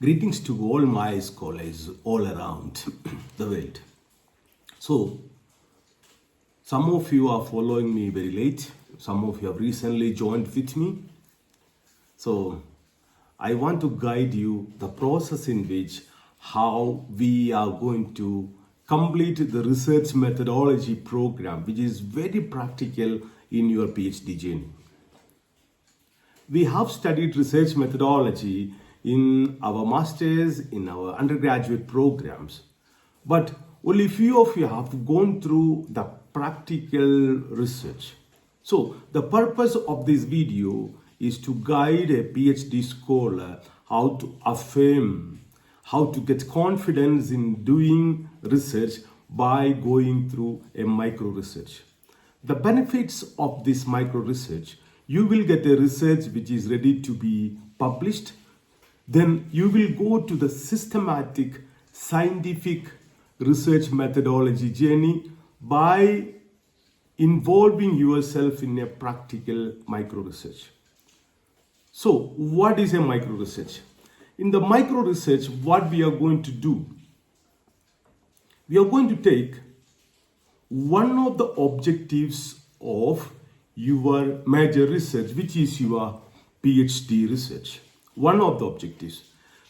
Greetings to all my scholars all around the world. So, some of you are following me very late. Some of you have recently joined with me. So, I want to guide you the process in which how we are going to complete the research methodology program, which is very practical in your PhD journey. We have studied research methodology in our masters, in our undergraduate programs, but only few of you have gone through the practical research. So the purpose of this video is to guide a PhD scholar how to affirm, how to get confidence in doing research by going through a micro research. The benefits of this micro research: you will get a research which is ready to be published. Then you will go to the systematic scientific research methodology journey by involving yourself in a practical micro research. So what is a micro research? In the micro research, what we are going to do, we are going to take one of the objectives of your major research, which is your PhD research. One of the objectives.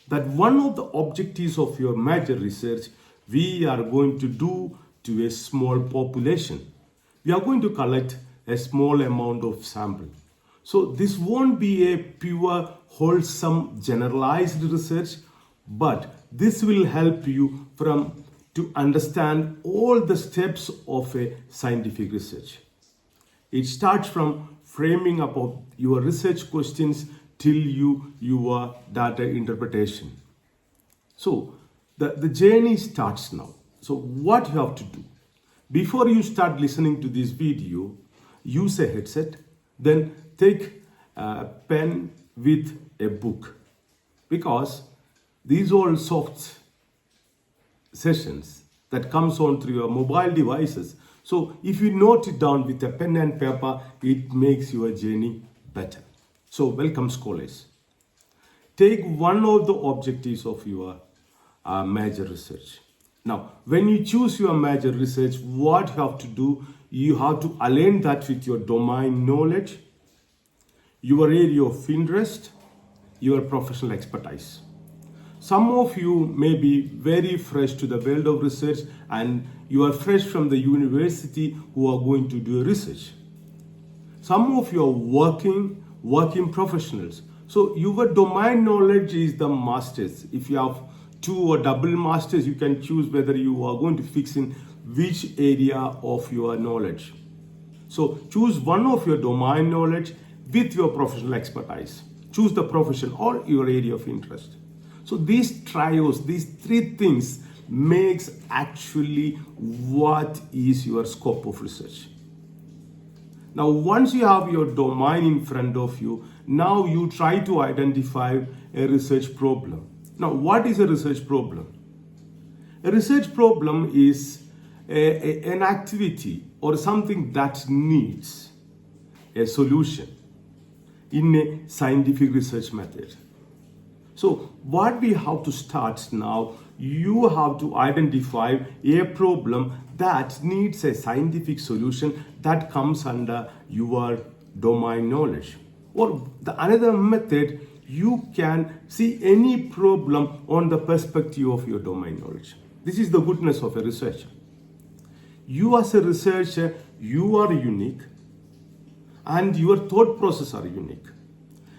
That one of the objectives of your major research, we are going to do to a small population. We are going to collect a small amount of sample. So this won't be a pure, wholesome, generalized research, but this will help you to understand all the steps of a scientific research. It starts from framing up of your research questions till your data interpretation. So the journey starts now. So what you have to do, before you start listening to this video, use a headset, then take a pen with a book, because these all soft sessions that comes on through your mobile devices. So if you note it down with a pen and paper, it makes your journey better. So welcome scholars. Take one of the objectives of your major research. Now, when you choose your major research, what you have to do, you have to align that with your domain knowledge, your area of interest, your professional expertise. Some of you may be very fresh to the world of research, and you are fresh from the university who are going to do research. Some of you are working professionals. So your domain knowledge is the masters. If you have 2 or double masters, you can choose whether you are going to fix in which area of your knowledge. So choose one of your domain knowledge with your professional expertise. Choose the profession or your area of interest. So these trios, these 3 things makes actually what is your scope of research. Now, once you have your domain in front of you, now you try to identify a research problem. Now, what is a research problem? A research problem is an activity or something that needs a solution in a scientific research method. So what we have to start now, you have to identify a problem that needs a scientific solution that comes under your domain knowledge. Or another method, you can see any problem on the perspective of your domain knowledge. This is the goodness of a researcher. You as a researcher, you are unique, and your thought process are unique.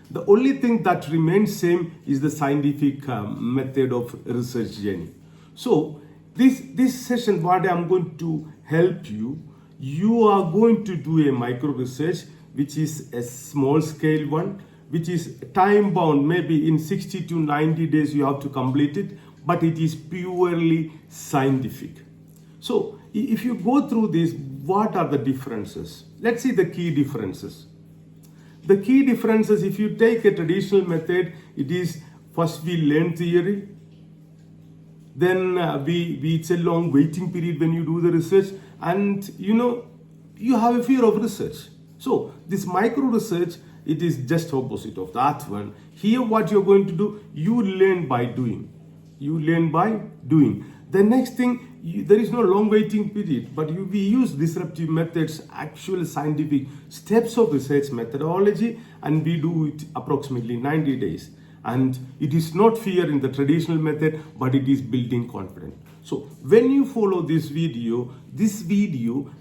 The only thing that remains same is the scientific method of research journey. So this session, what I'm going to help you, you are going to do a micro research, which is a small scale one, which is time bound. Maybe in 60 to 90 days you have to complete it, but it is purely scientific. So if you go through this, what are the differences? Let's see the key differences. The key differences, if you take a traditional method, it is first we learn theory, then it's a long waiting period when you do the research, and you have a fear of research. So this micro research it is just opposite of that one. Here what you're going to do, you learn by doing. You learn by doing. The next thing, there is no long waiting period, but we use disruptive methods, actual scientific steps of research methodology, and we do it approximately 90 days. And it is not fear in the traditional method, but it is building confidence. So when you follow this video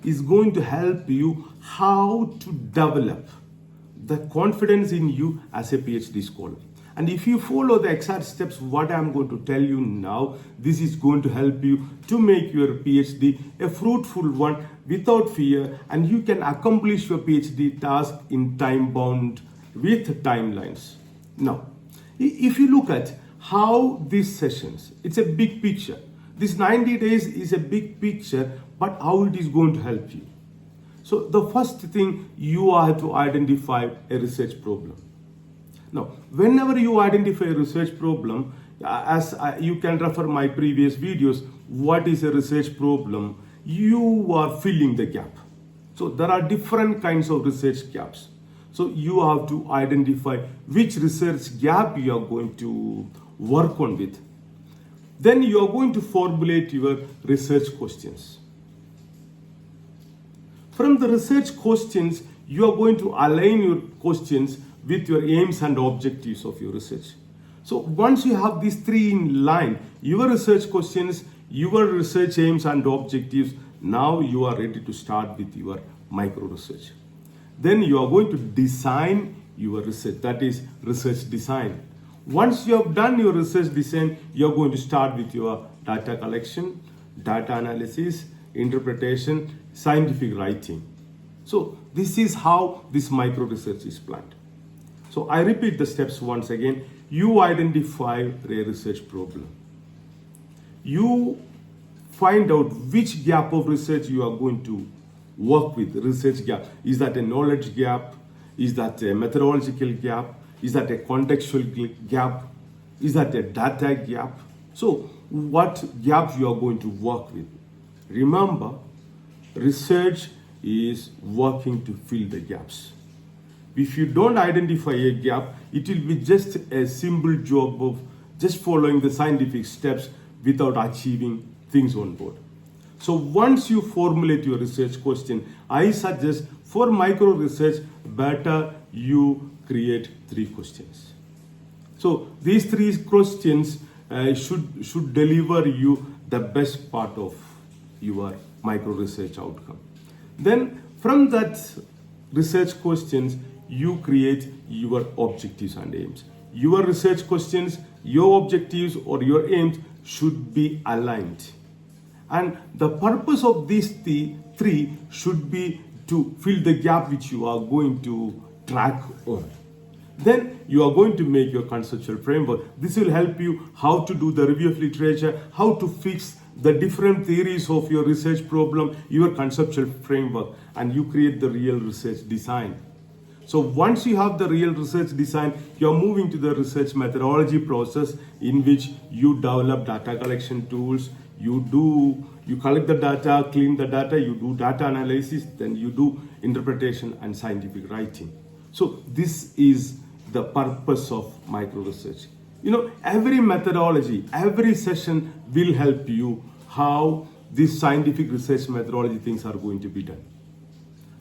is going to help you how to develop the confidence in you as a PhD scholar. And if you follow the exact steps what I'm going to tell you now, this is going to help you to make your PhD a fruitful one without fear, and you can accomplish your PhD task in time bound with timelines. Now, if you look at how these sessions, it's a big picture. This 90 days is a big picture, but how it is going to help you. So the first thing, you have to identify a research problem. Now, whenever you identify a research problem, you can refer my previous videos, what is a research problem? You are filling the gap. So there are different kinds of research gaps. So you have to identify which research gap you are going to work on with. Then you are going to formulate your research questions. From the research questions, you are going to align your questions with your aims and objectives of your research. So once you have these three in line, your research questions, your research aims and objectives, now you are ready to start with your micro research. Then you are going to design your research, that is research design. Once you have done your research design, you are going to start with your data collection, data analysis, interpretation, scientific writing. So this is how this micro research is planned. So I repeat the steps once again. You identify a research problem. You find out which gap of research you are going to work with. Research gap. Is that a knowledge gap? Is that a methodological gap? Is that a contextual gap? Is that a data gap? So what gap you are going to work with? Remember, research is working to fill the gaps. If you don't identify a gap, it will be just a simple job of just following the scientific steps without achieving things on board. So once you formulate your research question, I suggest for micro research, better you create 3 questions. So these 3 questions should deliver you the best part of your micro research outcome. Then from that research questions, you create your objectives and aims. Your research questions, your objectives or your aims should be aligned. And the purpose of these 3 should be to fill the gap which you are going to track on. Then you are going to make your conceptual framework. This will help you how to do the review of literature, how to fix the different theories of your research problem, your conceptual framework, and you create the real research design. So once you have the real research design, you are moving to the research methodology process in which you develop data collection tools, you collect the data, clean the data, you do data analysis, then you do interpretation and scientific writing. So this is the purpose of micro research. Every methodology, every session will help you how these scientific research methodology things are going to be done.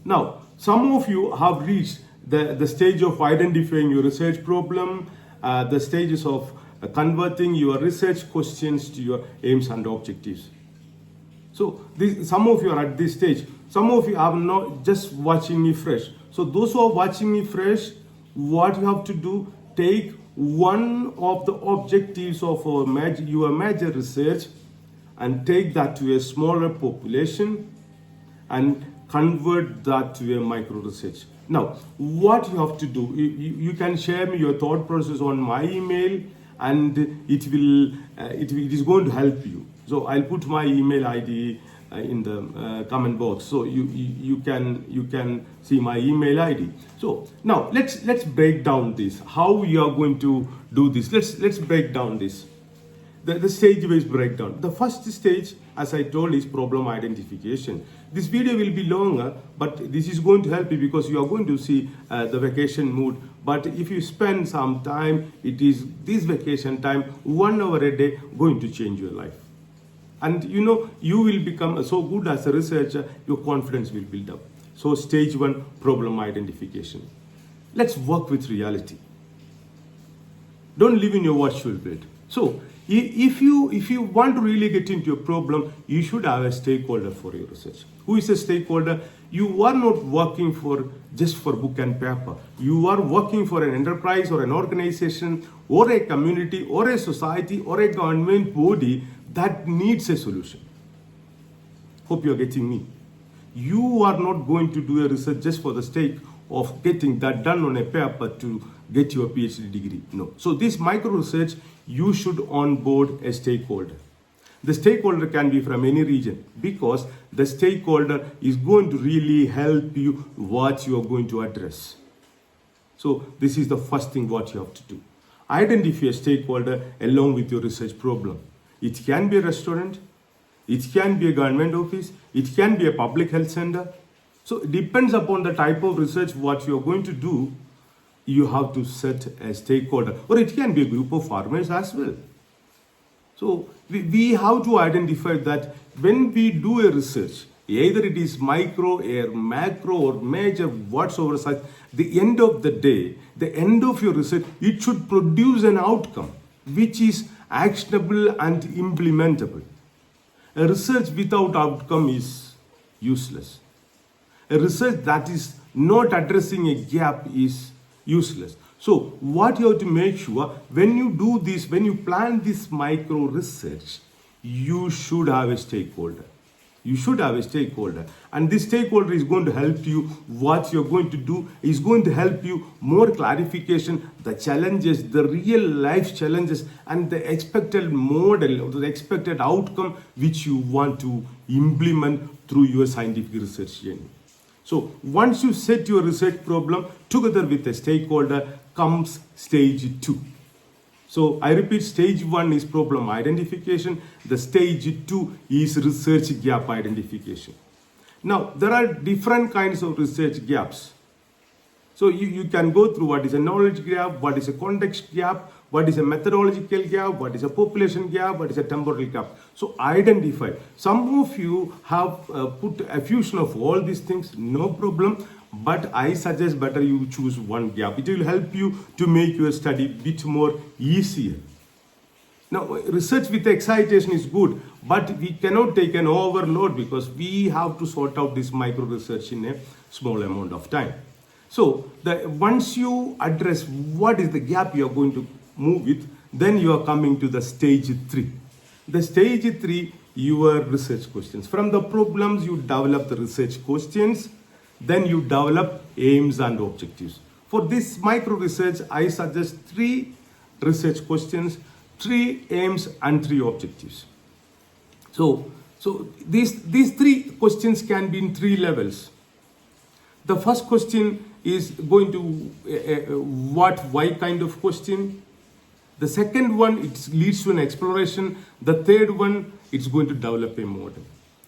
Now, some of you have reached the stage of identifying your research problem, the stages of converting your research questions to your aims and objectives. So some of you are at this stage. Some of you are not just watching me fresh. So those who are watching me fresh, what you have to do, take one of the objectives of your major research and take that to a smaller population and convert that to a micro research. Now, what you have to do, you can share me your thought process on my email, and it is going to help you. So I'll put my email ID in the comment box, so you can see my email ID. So now let's break down this. How you are going to do this? Let's break down this. the stage-wise breakdown. The first stage, as I told, is problem identification. This video will be longer, but this is going to help you because you are going to see the vacation mood. But if you spend some time, it is this vacation time, 1 hour a day, going to change your life. And you know, you will become so good as a researcher, your confidence will build up. So stage 1, problem identification. Let's work with reality. Don't live in your virtual world. So if you want to really get into a problem, you should have a stakeholder for your research. Who is a stakeholder? You are not working just for book and paper. You are working for an enterprise or an organization or a community or a society or a government body that needs a solution. Hope you are getting me. You are not going to do a research just for the sake of getting that done on a paper to get your PhD degree. No. So this micro research, you should onboard a stakeholder. The stakeholder can be from any region because the stakeholder is going to really help you what you are going to address. So this is the first thing what you have to do. Identify a stakeholder along with your research problem. It can be a restaurant, it can be a government office, it can be a public health center. So it depends upon the type of research what you are going to do. You have to set a stakeholder, or it can be a group of farmers as well. So we have to identify that when we do a research, either it is micro or macro or major, whatsoever such, the end of the day, the end of your research, it should produce an outcome which is actionable and implementable. A research without outcome is useless. A research that is not addressing a gap is useless. So what you have to make sure, when you do this, when you plan this micro research, you should have a stakeholder. You should have a stakeholder. And this stakeholder is going to help you. What you're going to do is going to help you more clarification, the challenges, the real life challenges, and the expected model or the expected outcome which you want to implement through your scientific research journey. So once you set your research problem together with a stakeholder, comes stage 2. So I repeat, stage 1 is problem identification. The stage 2 is research gap identification. Now, there are different kinds of research gaps. So you can go through what is a knowledge gap, what is a context gap, what is a methodological gap, what is a population gap, what is a temporal gap. So identify. Some of you have put a fusion of all these things, no problem. But I suggest better you choose one gap. It will help you to make your study a bit more easier. Now, research with excitation is good, but we cannot take an overload because we have to sort out this micro research in a small amount of time. So, once you address what is the gap you are going to move with, then you are coming to the stage 3. The stage 3, your research questions. From the problems, you develop the research questions. Then you develop aims and objectives. For this micro research, I suggest 3 research questions, 3 aims and 3 objectives. So these 3 questions can be in 3 levels. The first question is going to what, why kind of question. The second one, it leads to an exploration. The third one, it's going to develop a model.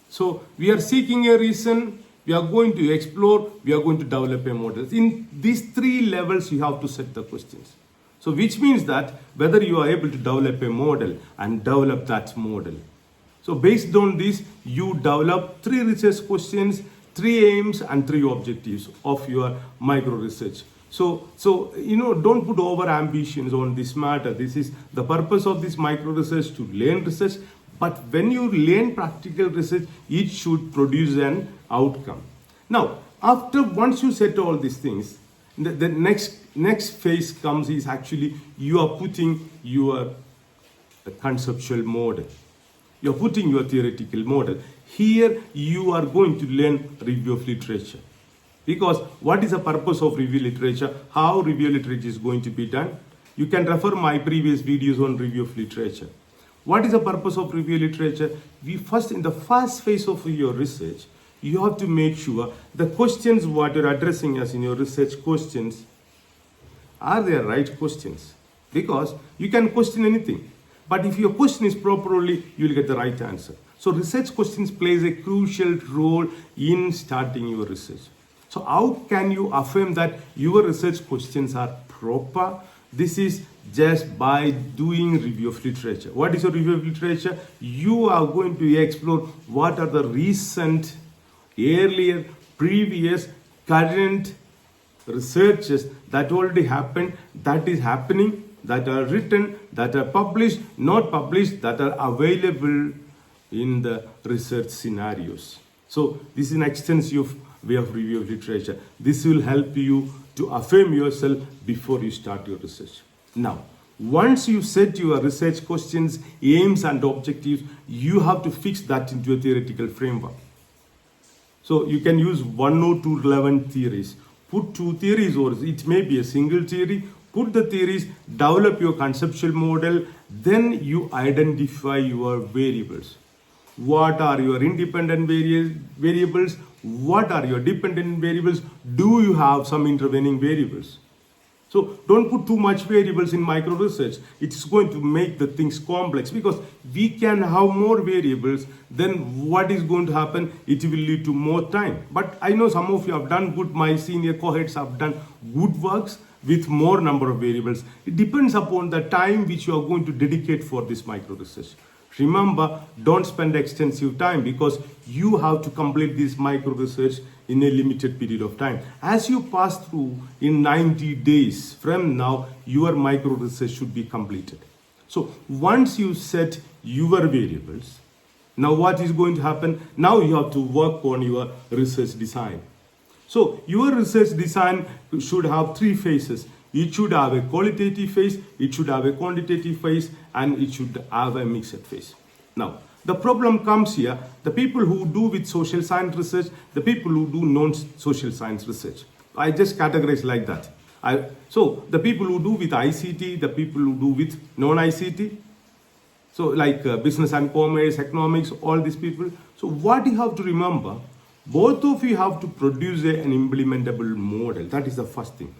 So we are seeking a reason. We are going to explore, we are going to develop a model. In these 3 levels, you have to set the questions. So which means that whether you are able to develop a model and develop that model. So based on this, you develop 3 research questions, 3 aims and 3 objectives of your micro research. So you know, don't put over ambitions on this matter. This is the purpose of this micro research, to learn research. But when you learn practical research, it should produce an outcome. Now, once you set all these things, the next phase comes is actually you are putting your conceptual model. You are putting your theoretical model. Here you are going to learn review of literature. Because what is the purpose of review literature? How review literature is going to be done? You can refer my previous videos on review of literature. What is the purpose of review literature? In the first phase of your research, you have to make sure the questions what you're addressing as in your research questions, are they right questions? Because you can question anything. But if your question is properly, you will get the right answer. So research questions plays a crucial role in starting your research. So how can you affirm that your research questions are proper? This is just by doing review of literature. What is a review of literature? You are going to explore what are the recent, earlier, previous, current researches that already happened, that is happening, that are written, that are published, not published, that are available in the research scenarios. So this is an extensive way of review of literature. This will help you to affirm yourself before you start your research. Now, once you set your research questions, aims and objectives, you have to fix that into a theoretical framework. So you can use one or two relevant theories. Put two theories, or it may be a single theory. Put the theories, develop your conceptual model, then you identify your variables. What are your independent variables? What are your dependent variables? Do you have some intervening variables? So don't put too much variables in micro research. It's going to make the things complex, because we can have more variables, then what is going to happen? It will lead to more time. But I know some of you have done good, my senior cohorts have done good works with more number of variables. It depends upon the time which you are going to dedicate for this micro research. Remember, don't spend extensive time, because you have to complete this micro research in a limited period of time. As you pass through in 90 days from now, your micro research should be completed. So once you set your variables, now what is going to happen? Now you have to work on your research design. So your research design should have three phases. It should have a qualitative phase, it should have a quantitative phase, and it should have a mixed phase. Now, the problem comes here, the people who do with social science research, the people who do non-social science research. I just categorize like that. So the people who do with ICT, the people who do with non-ICT, so like business and commerce, economics, all these people. So what you have to remember, both of you have to produce an implementable model. That is the first thing.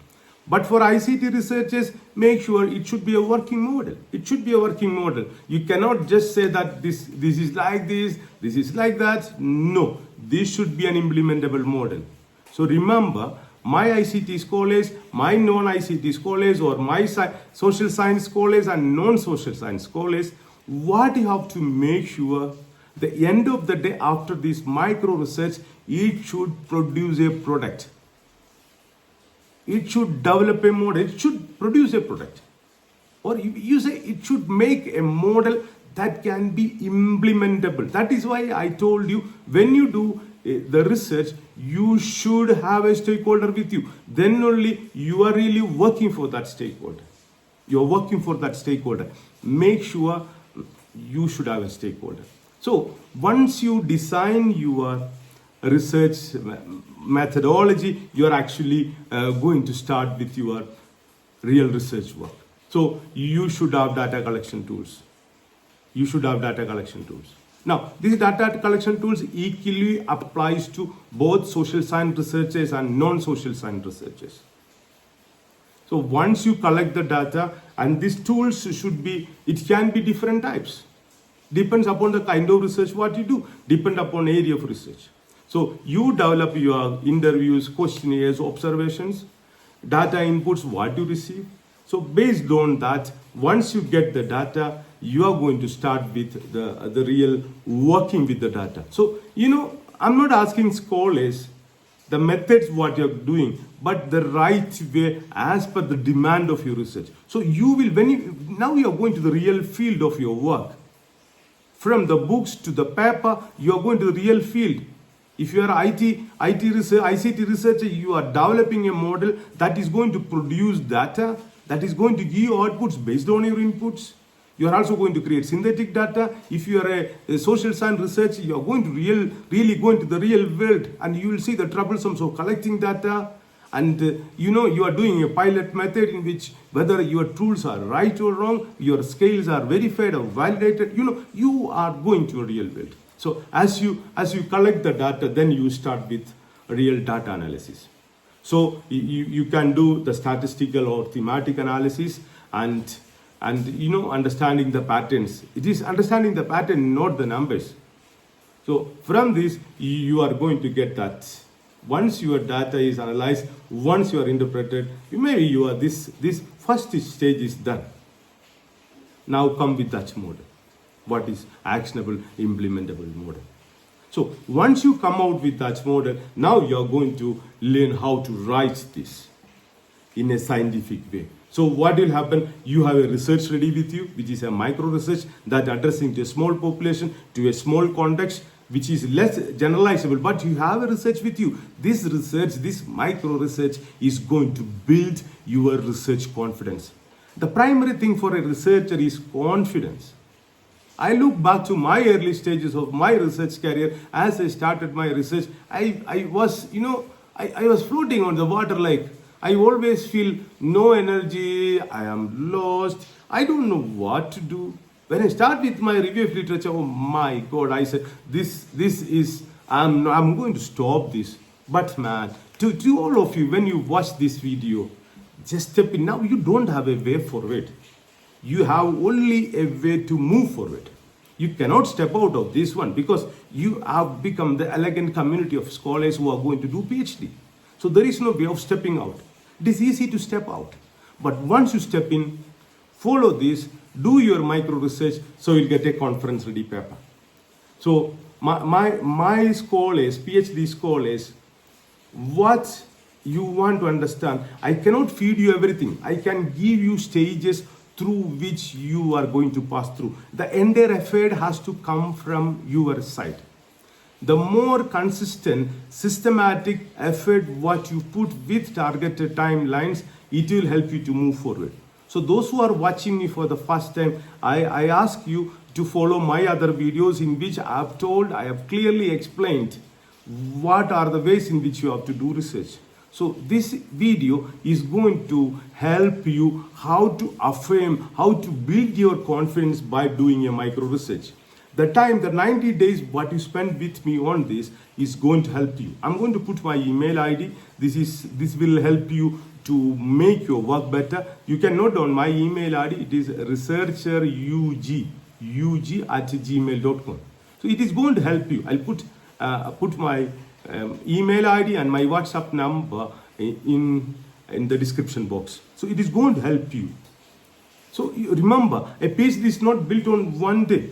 But for ICT researchers, make sure it should be a working model. It should be a working model. You cannot just say that this is like this is like that. No, this should be an implementable model. So remember, my ICT scholars, my non-ICT scholars, or my social science scholars and non-social science scholars, what you have to make sure, the end of the day after this micro research, it should produce a product. It should develop a model, it should produce a product. Or you say it should make a model that can be implementable. That is why I told you, when you do the research, you should have a stakeholder with you. Then only you are really working for that stakeholder. You are working for that stakeholder. Make sure you should have a stakeholder. So once you design your research methodology, you are actually going to start with your real research work. So you should have data collection tools. You should have data collection tools. Now, these data collection tools equally applies to both social science researchers and non-social science researchers. So once you collect the data, and these tools should be, it can be different types. Depends upon the kind of research what you do, depend upon area of research. So you develop your interviews, questionnaires, observations, data inputs, what you receive. So based on that, once you get the data, you are going to start with the real working with the data. So, I'm not asking scholars the methods what you're doing, but the right way as per the demand of your research. So you will, now you are going to the real field of your work. From the books to the paper, you are going to the real field. If you are ICT researcher, you are developing a model that is going to produce data, that is going to give you outputs based on your inputs. You are also going to create synthetic data. If you are a social science researcher, you are going to really go into the real world, and you will see the troublesome of collecting data. And you are doing a pilot method in which whether your tools are right or wrong, your scales are verified or validated. You are going to a real world. So as you collect the data, then you start with real data analysis. So you can do the statistical or thematic analysis, and and understanding the patterns. It is understanding the pattern, not the numbers. So from this, you are going to get that. Once your data is analyzed, once you are interpreted, maybe you are this first stage is done. Now come with that model. What is actionable, implementable model? So once you come out with that model, now you are going to learn how to write this in a scientific way. So what will happen? You have a research ready with you, which is a micro research that addressing to a small population, to a small context, which is less generalizable, but you have a research with you. This research, this micro research is going to build your research confidence. The primary thing for a researcher is confidence. I look back to my early stages of my research career. As I started my research, I was floating on the water, like I always feel no energy, I am lost, I don't know what to do. When I start with my review of literature, oh my God, I said, I'm going to stop this. But man, to all of you, when you watch this video, just step in. Now you don't have a way forward. You have only a way to move forward. You cannot step out of this one because you have become the elegant community of scholars who are going to do PhD. So there is no way of stepping out. It is easy to step out. But once you step in, follow this, do your micro research, so you'll get a conference ready paper. So my scholars, PhD scholars, what you want to understand, I cannot feed you everything. I can give you stages through which you are going to pass through. The entire effort has to come from your side. The more consistent, systematic effort what you put with targeted timelines, it will help you to move forward. So those who are watching me for the first time, I ask you to follow my other videos in which I have clearly explained what are the ways in which you have to do research. So this video is going to help you how to affirm, how to build your confidence by doing a micro research. The 90 days what you spend with me on this is going to help you. I'm going to put my email ID. This will help you to make your work better. You can note down my email ID. It is researcherug@gmail.com. So it is going to help you. I'll put my email ID and my WhatsApp number in the description box. So it is going to help you. So remember, a PhD is not built on one day.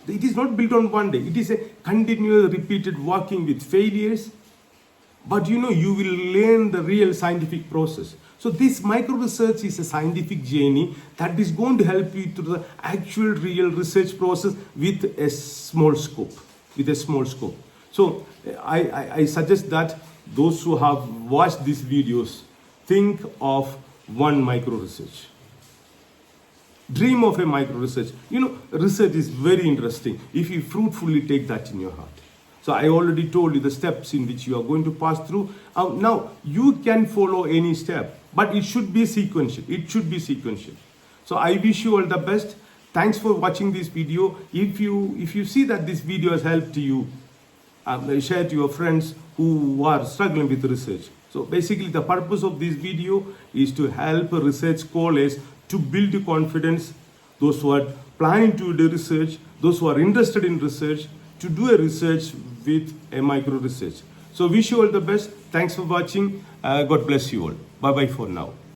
It is not built on one day. It is a continuous repeated working with failures. But you will learn the real scientific process. So this micro research is a scientific journey that is going to help you to the actual real research process with a small scope. So I suggest that those who have watched these videos, think of one micro research. Dream of a micro research. Research is very interesting if you fruitfully take that in your heart. So I already told you the steps in which you are going to pass through. Now you can follow any step, but it should be sequential. So I wish you all the best. Thanks for watching this video. If you see that this video has helped you, share to your friends who are struggling with research. So basically the purpose of this video is to help research scholars to build confidence, those who are planning to do research, those who are interested in research, to do a research with a micro research. So wish you all the best. Thanks for watching. God bless you all. Bye bye for now.